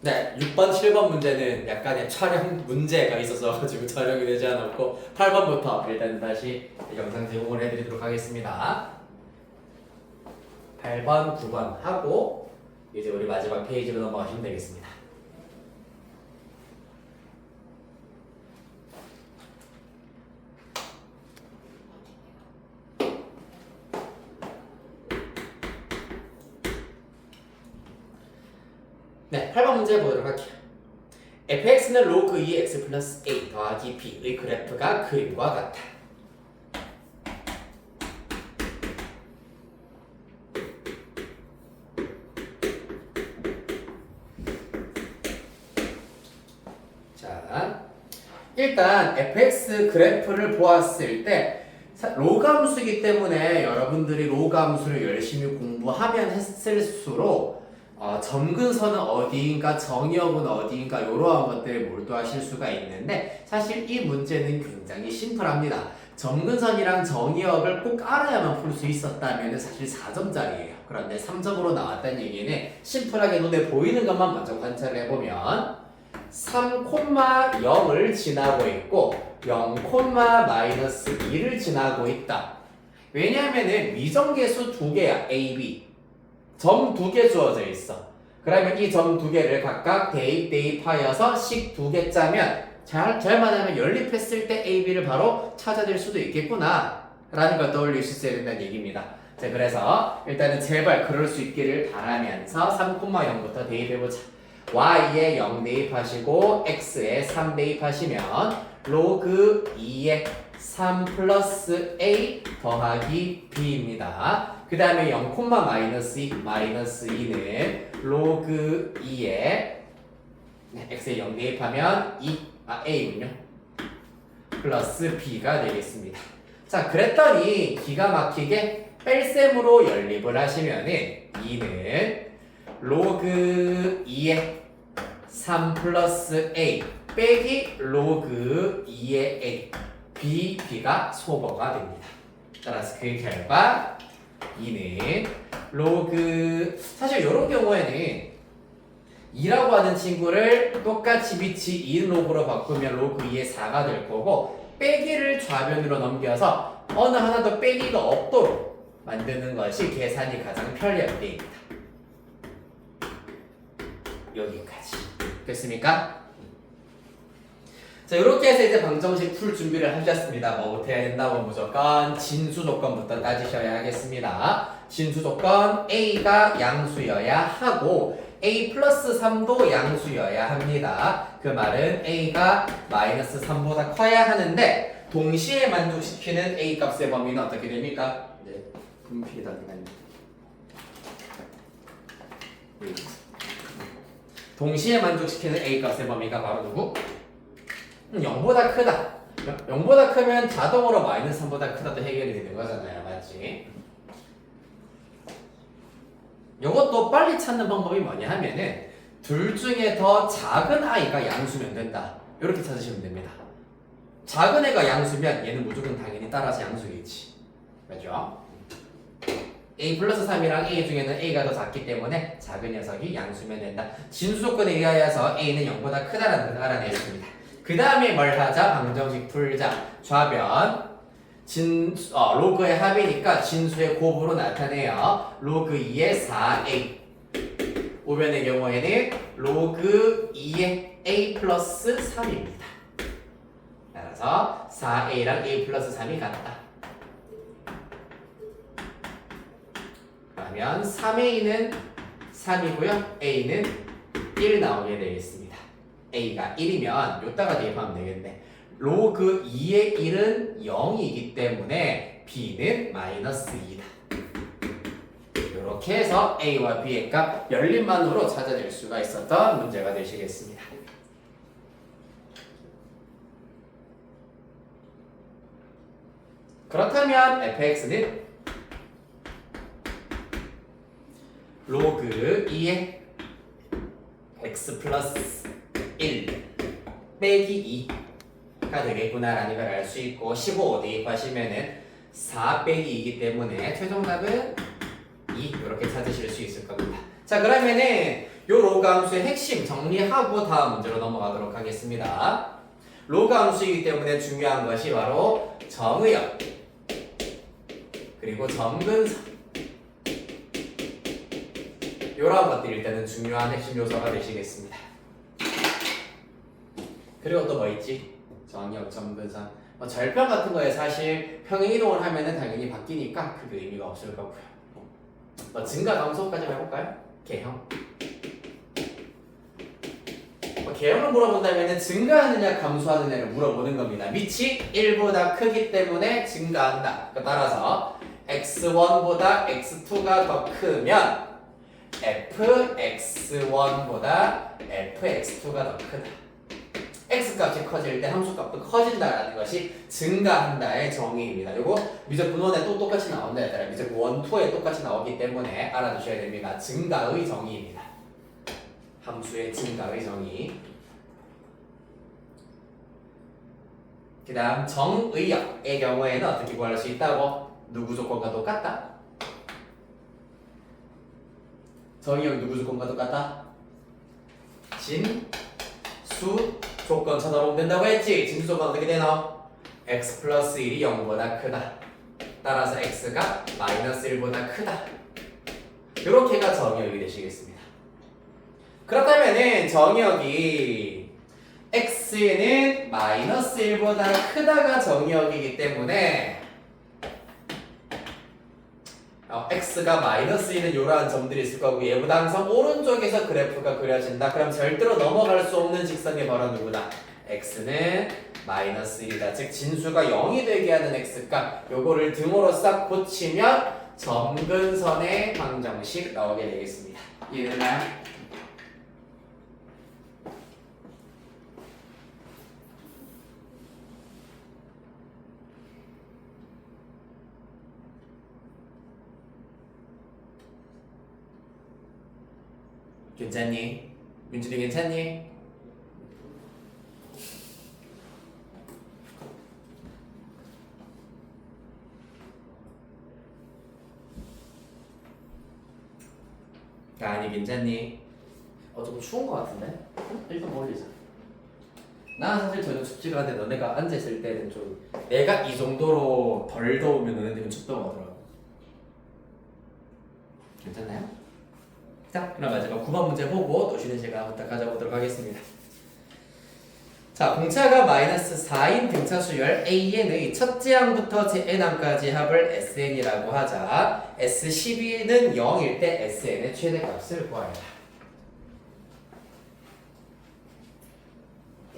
네, 6번, 7번 문제는 약간의 촬영 문제가 있어서 가지고 촬영이 되지 않았고 8번부터 일단 다시 영상 제공을 해드리도록 하겠습니다. 8번, 9번 하고 이제 우리 마지막 페이지로 넘어가시면 되겠습니다. 네, 8번 문제 보도록 할게요. fx는 로그 2x 플러스 a 더하기 b의 그래프가 그림과 같다. 자, 일단 fx 그래프를 보았을 때 로감수이기 때문에 여러분들이 로감수를 열심히 공부하면 했을수록 점근선은 어디인가 정의역은 어디인가 이러한 것들에 몰두하실 수가 있는데 사실 이 문제는 굉장히 심플합니다. 점근선이랑 정의역을 꼭 알아야만 풀 수 있었다면 사실 4점짜리예요. 그런데 3점으로 나왔다는 얘기는 심플하게 눈에 보이는 것만 먼저 관찰을 해보면 3,0을 지나고 있고 0,-2를 지나고 있다. 왜냐하면 미정계수 두 개야. A, B. 점 두 개 주어져 있어. 그러면 이 점 두 개를 각각 대입하여서 식 두 개 짜면 잘만 하면 연립했을 때 A, B를 바로 찾아낼 수도 있겠구나 라는 걸 떠올릴 수 있어야 된다는 얘기입니다. 자, 그래서 일단은 제발 그럴 수 있기를 바라면서 3,0부터 대입해보자. y에 0 대입하시고 x에 3 대입하시면 로그 2에 3 플러스 a 더하기 b입니다. 그 다음에 0,-2 마이너스 2는 로그 2에 x에 0 대입하면 a군요. 플러스 b가 되겠습니다. 자, 그랬더니 기가 막히게 뺄셈으로 연립을 하시면은 2는 로그 2에 3 플러스 a 빼기 로그 2의 a b가 소거가 됩니다. 따라서 그 결과 2는 로그 사실 이런 경우에는 2라고 하는 친구를 똑같이 밑이 2 로그로 바꾸면 로그 2의 4가 될 거고 빼기를 좌변으로 넘겨서 어느 하나도 빼기가 없도록 만드는 것이 계산이 가장 편리한 데입니다. 여기까지 됐습니까? 자, 이렇게 해서 이제 방정식 풀 준비를 하셨습니다. 뭐부터 해야 된다고 무조건 진수 조건부터 따지셔야 하겠습니다. 진수 조건 A가 양수여야 하고 A 플러스 3도 양수여야 합니다. 그 말은 A가 마이너스 3보다 커야 하는데 동시에 만족시키는 A 값의 범위는 어떻게 됩니까? 네, 분필이다. 동시에 만족시키는 A 값의 범위가 바로 누구? 0보다 크다. 0보다 크면 자동으로 마이너스 3보다 크다도 해결이 되는 거잖아요. 맞지? 이것도 빨리 찾는 방법이 뭐냐 하면은 둘 중에 더 작은 아이가 양수면 된다. 이렇게 찾으시면 됩니다. 작은 애가 양수면 얘는 무조건 당연히 따라서 양수겠지. 맞죠? A 플러스 3이랑 A 중에는 A가 더 작기 때문에 작은 녀석이 양수면 된다. 진수 조건에 의하여서 A는 0보다 크다라는 걸 알아내렸습니다. 그 다음에 뭘 하자? 방정식 풀자. 좌변 로그의 합이니까 진수의 곱으로 나타내요. 로그 2의 4a 우변의 경우에는 로그 2의 a 플러스 3입니다. 따라서 4a랑 a 플러스 3이 같다. 그러면 3a는 3이고요. a는 1 나오게 되겠습니다. a가 1이면 요따가 대입하면 되겠네. 로그 2의 1은 0이기 때문에 b는 마이너스 2다. 이렇게 해서 a와 b의 값 연립만으로 찾아낼 수가 있었던 문제가 되시겠습니다. 그렇다면 fx는 로그 2의 x 플러스 1 빼기 2가 되겠구나라는 걸 알 수 있고 15 대입하시면은 4 빼기 2이기 때문에 최종답은 2 이렇게 찾으실 수 있을 겁니다. 자, 그러면은 요 로그 함수의 핵심 정리하고 다음 문제로 넘어가도록 하겠습니다. 로그 함수이기 때문에 중요한 것이 바로 정의역 그리고 점근선 이런 것들이 일단은 중요한 핵심 요소가 되시겠습니다. 그리고 또 뭐 있지? 정의역, 점근선 절편 같은 거에 사실 평행이동을 하면은 당연히 바뀌니까 크게 의미가 없을 거고요. 증가 감소까지 해볼까요? 개형. 개형을 물어본다면 증가하느냐 감소하느냐를 물어보는 겁니다. 밑이 1보다 크기 때문에 증가한다. 따라서 x1보다 x2가 더 크면 fx1보다 fx2가 더 크다. x값이 커질 때 함수값도 커진다라는 것이 증가한다의 정의입니다. 이거 미적 분원에 또 똑같이 나온다 얘들아. 미적 원투에 똑같이 나오기 때문에 알아두셔야 됩니다. 증가의 정의입니다. 함수의 증가의 정의. 그 다음 정의역의 경우에는 어떻게 구할 수 있다고? 누구 조건과 똑같다? 정의역 누구 조건과 똑같다? 진, 수, 조건 찾아보면 된다고 했지? 진수 조건 어떻게 되나? x 플러스 1이 0보다 크다. 따라서 x가 마이너스 1보다 크다. 이렇게가 정의역이 되시겠습니다. 그렇다면은 정의역이 x는 마이너스 1보다 크다가 정의역이기 때문에 x가 마이너스 1은 이러한 점들이 있을 거고 얘보다 항상 오른쪽에서 그래프가 그려진다. 그럼 절대로 넘어갈 수 없는 직선이 바로 누구다? x는 마이너스 1이다. 즉 진수가 0이 되게 하는 x값 요거를 등으로 싹 고치면 점근선의 방정식 나오게 되겠습니다. 이해되나요? 괜찮니? 민준이 괜찮니? 아니 괜찮니? 조금 추운 것 같은데? 일단 올리자. 나 사실 전혀 춥지가 않은데 너네가 앉아있을 때는 좀 내가 이 정도로 덜 더우면 너네들은 춥다고 하더라고. 괜찮나요? 자, 그럼 마지막 9번 문제 보고 또 쉬는 시간부터 가져보도록 하겠습니다. 자, 공차가 마이너스 4인 등차 수열 AN의 첫째 항부터 n항까지 합을 SN이라고 하자. S12는 0일 때 SN의 최대값을 구하라.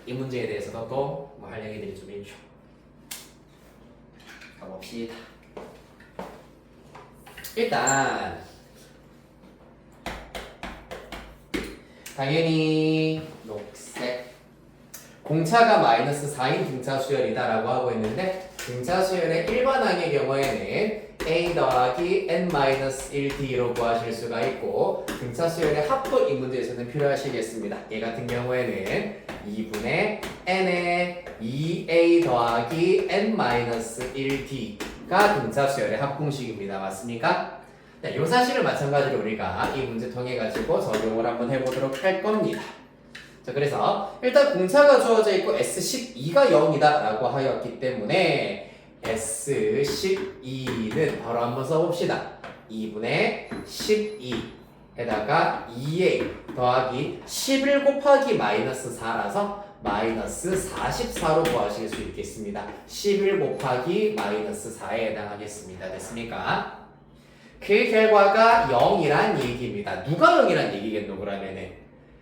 이 문제에 대해서도 또 뭐 할 얘기들이 좀 있죠. 가봅시다. 일단 당연히 녹색 공차가 마이너스 4인 등차 수열이다 라고 하고 있는데 등차 수열의 일반항의 경우에는 a 더하기 n-1d로 구하실 수가 있고 등차 수열의 합도 이 문제에서는 필요하시겠습니다. 얘 같은 경우에는 2분의 n의 2a 더하기 n-1d가 등차 수열의 합공식입니다. 맞습니까? 네, 이 사실을 마찬가지로 우리가 이 문제 통해 가지고 적용을 한번 해보도록 할 겁니다. 자, 그래서 일단 공차가 주어져 있고 S12가 0이다 라고 하였기 때문에 S12는 바로 한번 써봅시다. 2분의 12에다가 2a 더하기 11 곱하기 마이너스 4라서 마이너스 44로 구하실 수 있겠습니다. 11 곱하기 마이너스 4에 해당하겠습니다. 됐습니까? 그 결과가 0이란 얘기입니다. 누가 0이란 얘기겠노 그러면은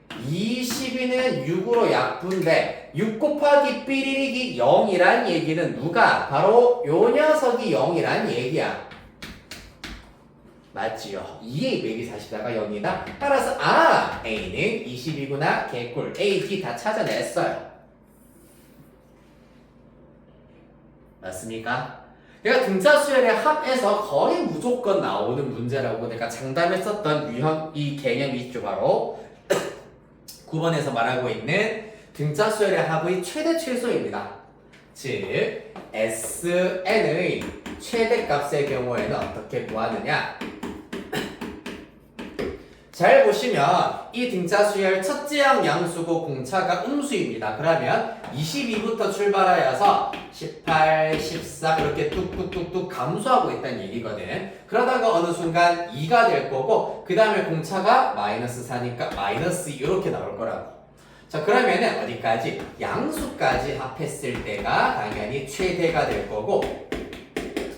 22는 6으로 약분돼 6 곱하기 삐리릭이 0이란 얘기는 누가? 바로 요 녀석이 0이란 얘기야. 맞지요? 2a 빼기 40다가 0이다. 따라서 A는 20이구나. 개꿀. A, D 다 찾아냈어요. 맞습니까? 내가 등차 수열의 합에서 거의 무조건 나오는 문제라고 내가 장담했었던 유형 이 개념이 있죠. 바로 9번에서 말하고 있는 등차 수열의 합의 최대 최소입니다. 즉 SN의 최대값의 경우에는 어떻게 구하느냐? 잘 보시면 이 등차 수열 첫째 항 양수고 공차가 음수입니다. 그러면 22부터 출발하여서 18, 14 그렇게 뚝뚝뚝뚝 감소하고 있다는 얘기거든. 그러다가 어느 순간 2가 될 거고 그 다음에 공차가 마이너스 4니까 마이너스 2 이렇게 나올 거라고. 자 그러면은 어디까지? 양수까지 합했을 때가 당연히 최대가 될 거고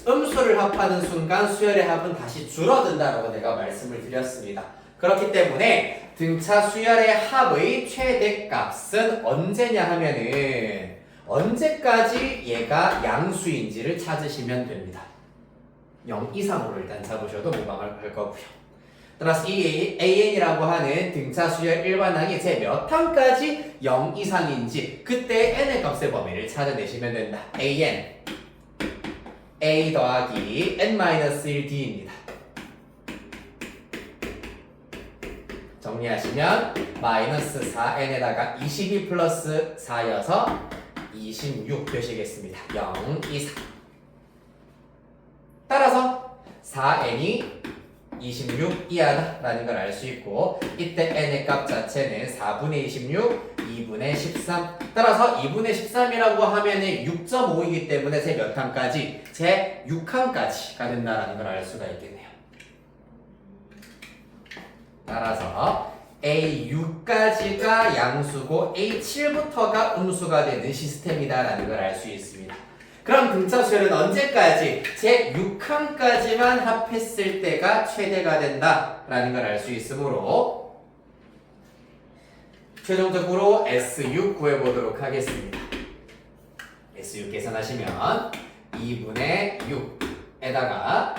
음수를 합하는 순간 수열의 합은 다시 줄어든다라고 내가 말씀을 드렸습니다. 그렇기 때문에 등차 수열의 합의 최대값은 언제냐 하면은 언제까지 얘가 양수인지를 찾으시면 됩니다. 0 이상으로 일단 잡으셔도 무방할 거고요. 따라서 이 AN이라고 하는 등차 수열 일반항이 제 몇 항까지 0 이상인지 그때 n의 값의 범위를 찾아내시면 된다. AN A 더하기 n-1d입니다. 정리하시면 마이너스 4n에다가 22 플러스 4여서 26 되시겠습니다. 0 이상. 따라서 4n이 26 이하다라는 걸 알 수 있고 이때 n의 값 자체는 4분의 26, 2분의 13 따라서 2분의 13이라고 하면은 6.5이기 때문에 제 몇 항까지? 제 6항까지가 된다는 걸 알 수가 있겠네요. 따라서 A6까지가 양수고 A7부터가 음수가 되는 시스템이다라는 걸 알 수 있습니다. 그럼 등차 수열은 언제까지? 제 6항까지만 합했을 때가 최대가 된다라는 걸 알 수 있으므로 최종적으로 S6 구해보도록 하겠습니다. S6 계산하시면 2분의 6에다가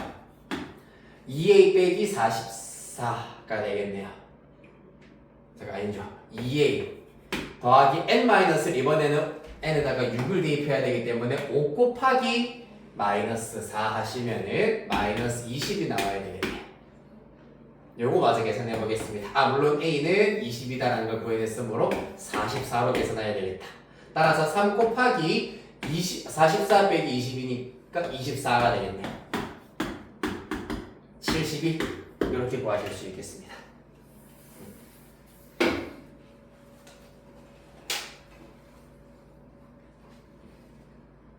2A 빼기 44가 되겠네요. 잠깐 아니죠. 2A 더하기 n-를 이번에는 n에다가 6을 대입해야 되기 때문에 5 곱하기 마이너스 4 하시면은 마이너스 20이 나와야 되겠네요. 요거 마저 계산해 보겠습니다. 물론 a는 20이다라는 걸 구해냈으므로 44로 계산해야 되겠다. 따라서 3 곱하기 44 빼기 20이니까 24가 되겠네요. 72 이렇게 구하실 수 있겠습니다.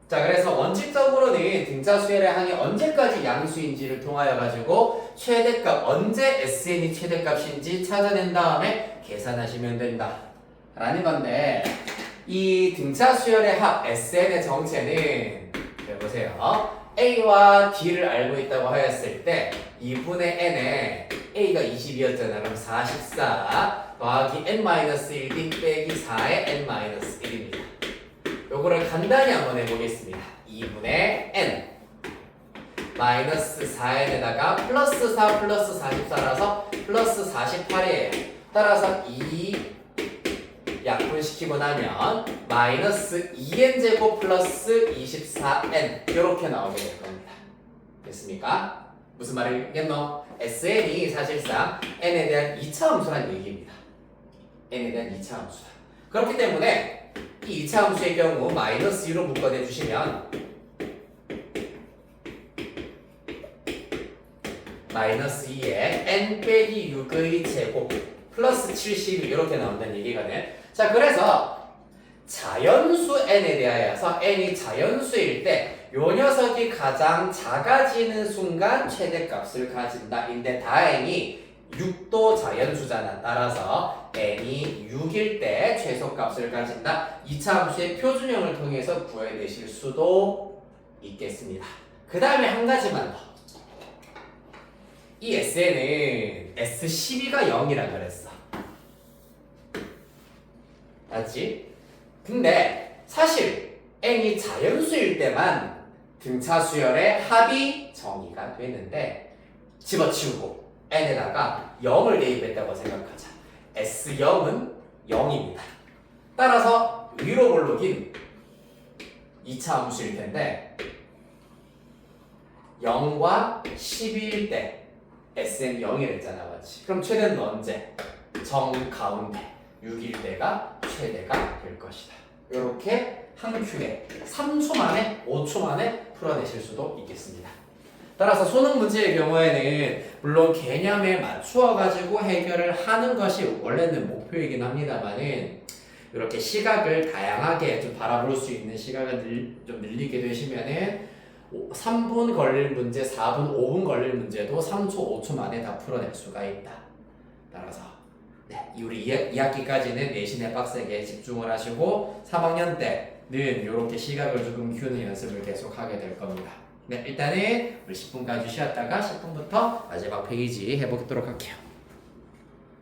자 그래서 원칙적으로는 등차 수열의 항이 언제까지 양수인지를 통하여 가지고 최대값 언제 SN이 최대값인지 찾아낸 다음에 계산하시면 된다 라는 건데 이 등차 수열의 합 SN의 정체는 보세요. A와 D를 알고 있다고 하였을 때 2분의 n에 A가 20이었잖아. 그럼 44 더하기 n-1D 빼기 4의 n-1입니다. 요거를 간단히 한번 해보겠습니다. 2분의 n 마이너스 4n에다가 플러스 4 플러스 44라서 플러스 48이에요. 따라서 2 약분시키고 나면 마이너스 2n제곱 플러스 24n 이렇게 나오게 될 겁니다. 됐습니까? 무슨 말이겠노? SN이 사실상 n에 대한 2차 함수란 얘기입니다. n에 대한 2차 함수다. 그렇기 때문에 이 2차 함수의 경우 마이너스 2로 묶어내주시면 마이너스 2에 n 빼기 6의 제곱 플러스 70 이렇게 나온다는 얘기거든. 자 그래서 자연수 n에 대하여서 n이 자연수일 때 요 녀석이 가장 작아지는 순간 최대값을 가진다. 인데 다행히 6도 자연수잖아. 따라서 n이 6일 때 최소값을 가진다. 2차 함수의 표준형을 통해서 구해내실 수도 있겠습니다. 그 다음에 한 가지만 더. 이 SN은 S12가 0이라 그랬어. 맞지? 근데 사실 n이 자연수일 때만 등차 수열의 합이 정의가 되는데 집어치우고 n에다가 0을 대입했다고 생각하자. S0은 0입니다. 따라서 위로 볼록인 2차 함수일 텐데 0과 12일 때 SN 0이랬잖아. 맞지? 그럼 최대는 언제? 정가운데 6일 때가 최대가 될 것이다. 이렇게 한 큐에 3초 만에 5초 만에 풀어내실 수도 있겠습니다. 따라서 수능 문제의 경우에는 물론 개념에 맞추어 가지고 해결을 하는 것이 원래는 목표이긴 합니다만은 이렇게 시각을 다양하게 좀 바라볼 수 있는 시각을 좀 늘리게 되시면은 3분 걸릴 문제, 4분, 5분 걸릴 문제도 3초, 5초 만에 다 풀어낼 수가 있다. 따라서 우리 2학기까지는 내신에 빡세게 집중을 하시고 3학년 때는 이렇게 시각을 조금 키우는 연습을 계속 하게 될 겁니다. 네, 일단은 우리 10분까지 쉬었다가 10분부터 마지막 페이지 해보도록 할게요.